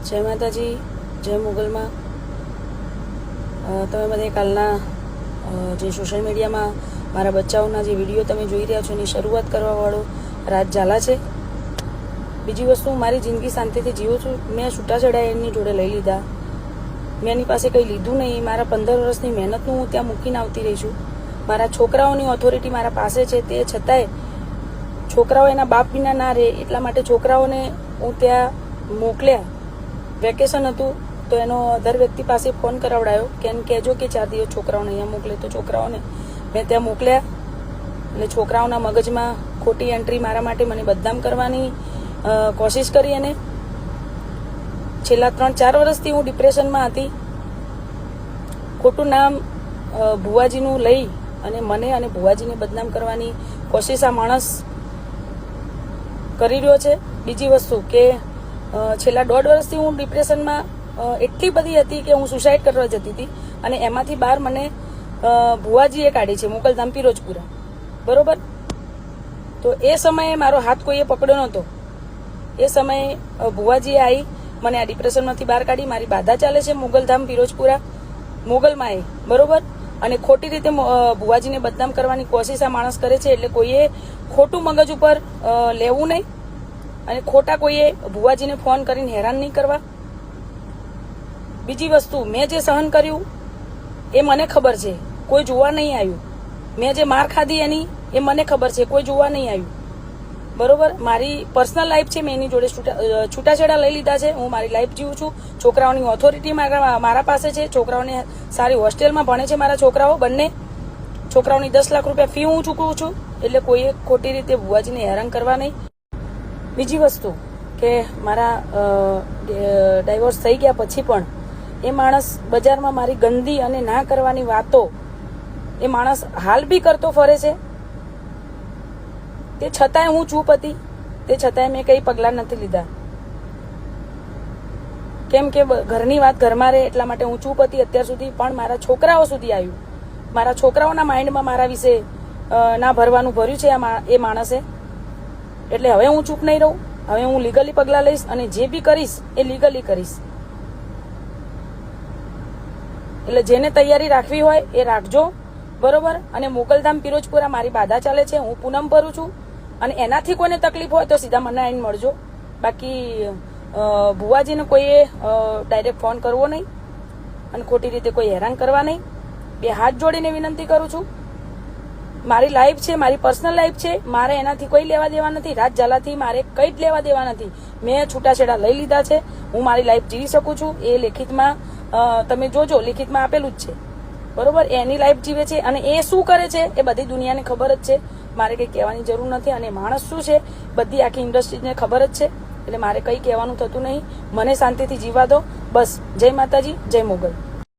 જય માતાજી, જય મુગલમાં. તમે બધે કાલના જે સોશિયલ મીડિયામાં મારા બચ્ચાઓના જે વિડીયો તમે જોઈ રહ્યા છો એની શરૂઆત કરવાવાળો રાજ ઝાલા છે. બીજી વસ્તુ, મારી જિંદગી શાંતિથી જીવું છું. મેં છૂટાછેડા એની જોડે લઈ લીધા. મેં એની પાસે કંઈ લીધું નહીં. મારા 15 વર્ષની મહેનતનું હું ત્યાં મૂકીને આવતી રહી છું. મારા છોકરાઓની ઓથોરિટી મારા પાસે છે, તે છતાંય છોકરાઓ એના બાપ વિના ના રહે એટલા માટે છોકરાઓને હું ત્યાં મોકલ્યા. વેકેશન હતું તો એનો અધર વ્યક્તિ પાસે ફોન કરાવડાયો કે એને કહેજો કે 4 દિવસ છોકરાઓને અહીંયા મોકલે. તો છોકરાઓને મેં ત્યાં મોકલ્યા અને છોકરાઓના મગજમાં ખોટી એન્ટ્રી મારા માટે મને બદનામ કરવાની કોશિશ કરી. અને છેલ્લા 3-4 વર્ષથી હું ડિપ્રેશનમાં હતી. ખોટું નામ ભુવાજીનું લઈ અને મને અને ભુવાજીને બદનામ કરવાની કોશિશ આ માણસ કરી રહ્યો છે. બીજી વસ્તુ કે છેલ્લા 1.5 વર્ષથી હું ડિપ્રેશનમાં એટલી બધી હતી કે હું સુસાઇડ કરવા જતી હતી અને એમાંથી બહાર મને ભુવાજીએ કાઢી છે, મોગલધામ પિરોજપુરા. બરોબર? તો એ સમયે મારો હાથ કોઈએ પકડ્યો નહોતો. એ સમયે ભુવાજીએ આવી મને આ ડિપ્રેશનમાંથી બહાર કાઢી. મારી બાધા ચાલે છે મોગલધામ પિરોજપુરા મોગલમાં. બરોબર? અને ખોટી રીતે ભુવાજીને બદનામ કરવાની કોશિશ આ માણસ કરે છે. એટલે કોઈએ ખોટું મગજ ઉપર લેવું નહીં અને ખોટા કોઈએ ભુવાજીને ફોન કરીને હેરાન નહીં કરવા. બીજી વસ્તુ, મેં જે સહન કર્યું એ મને ખબર છે, કોઈ જોવા નહીં આવ્યું. મેં જે માર ખાધી એની એ મને ખબર છે, કોઈ જોવા નહીં આવ્યું. બરોબર? મારી પર્સનલ લાઈફ છે, મેં એની જોડે છૂટાછેડા લઈ લીધા છે. હું મારી લાઈફ જીવું છું. છોકરાઓની ઓથોરિટી મારા પાસે છે. છોકરાઓને સારી હોસ્ટેલમાં ભણે છે મારા છોકરાઓ બંને. છોકરાઓની 10 લાખ રૂપિયા ફી હું ચૂકવું છું. એટલે કોઈએ ખોટી રીતે ભુવાજીને હેરાન કરવા નહીં. બીજી વસ્તુ કે મારા ડાયવોર્સ થઈ ગયા પછી પણ એ માણસ બજારમાં મારી ગંદી અને ના કરવાની વાતો એ માણસ હાલ બી કરતો ફરે છે. તે છતાંય હું ચૂપ હતી. તે છતાંય મેં કંઈ પગલાં નથી લીધા. કેમ કે ઘરની વાત ઘરમાં રહે એટલા માટે હું ચૂપ હતી અત્યાર સુધી. પણ મારા છોકરાઓ સુધી આવ્યું. મારા છોકરાઓના માઇન્ડમાં મારા વિશે ના ભરવાનું ભર્યું છે એ માણસે. એટલે હવે હું ચૂપ નહીં રહું. હવે હું લીગલી પગલાં લઈશ અને જે બી કરીશ એ લીગલી કરીશ. એટલે જેને તૈયારી રાખવી હોય એ રાખજો. બરોબર? અને મોગલધામ પિરોજપુરા મારી બાધા ચાલે છે. હું પૂનમ ભરું છું અને એનાથી કોઈને તકલીફ હોય તો સીધા મને આવીને મળજો. બાકી ભુવાજીને કોઈએ ડાયરેક્ટ ફોન કરવો નહીં અને ખોટી રીતે કોઈ હેરાન કરવા નહીં. 2 હાથ જોડીને વિનંતી કરું છું. મારી લાઈફ છે, મારી પર્સનલ લાઈફ છે. મારે એનાથી કોઈ લેવા દેવા નથી. રાજ ઝાલાથી મારે કંઈ જ લેવા દેવા નથી. મેં છૂટાછેડા લઈ લીધા છે. હું મારી લાઈફ જીવી શકું છું. એ લેખિતમાં તમે જોજો, લિખિતમાં આપેલું જ છે. બરોબર? એની લાઈફ જીવે છે અને એ શું કરે છે એ બધી દુનિયાને ખબર જ છે. મારે કંઈ કહેવાની જરૂર નથી. અને માણસ શું છે બધી આખી ઇન્ડસ્ટ્રીને ખબર જ છે. એટલે મારે કંઈ કહેવાનું થતું નહીં. મને શાંતિથી જીવા દો. બસ. જય માતાજી, જય મોગલ.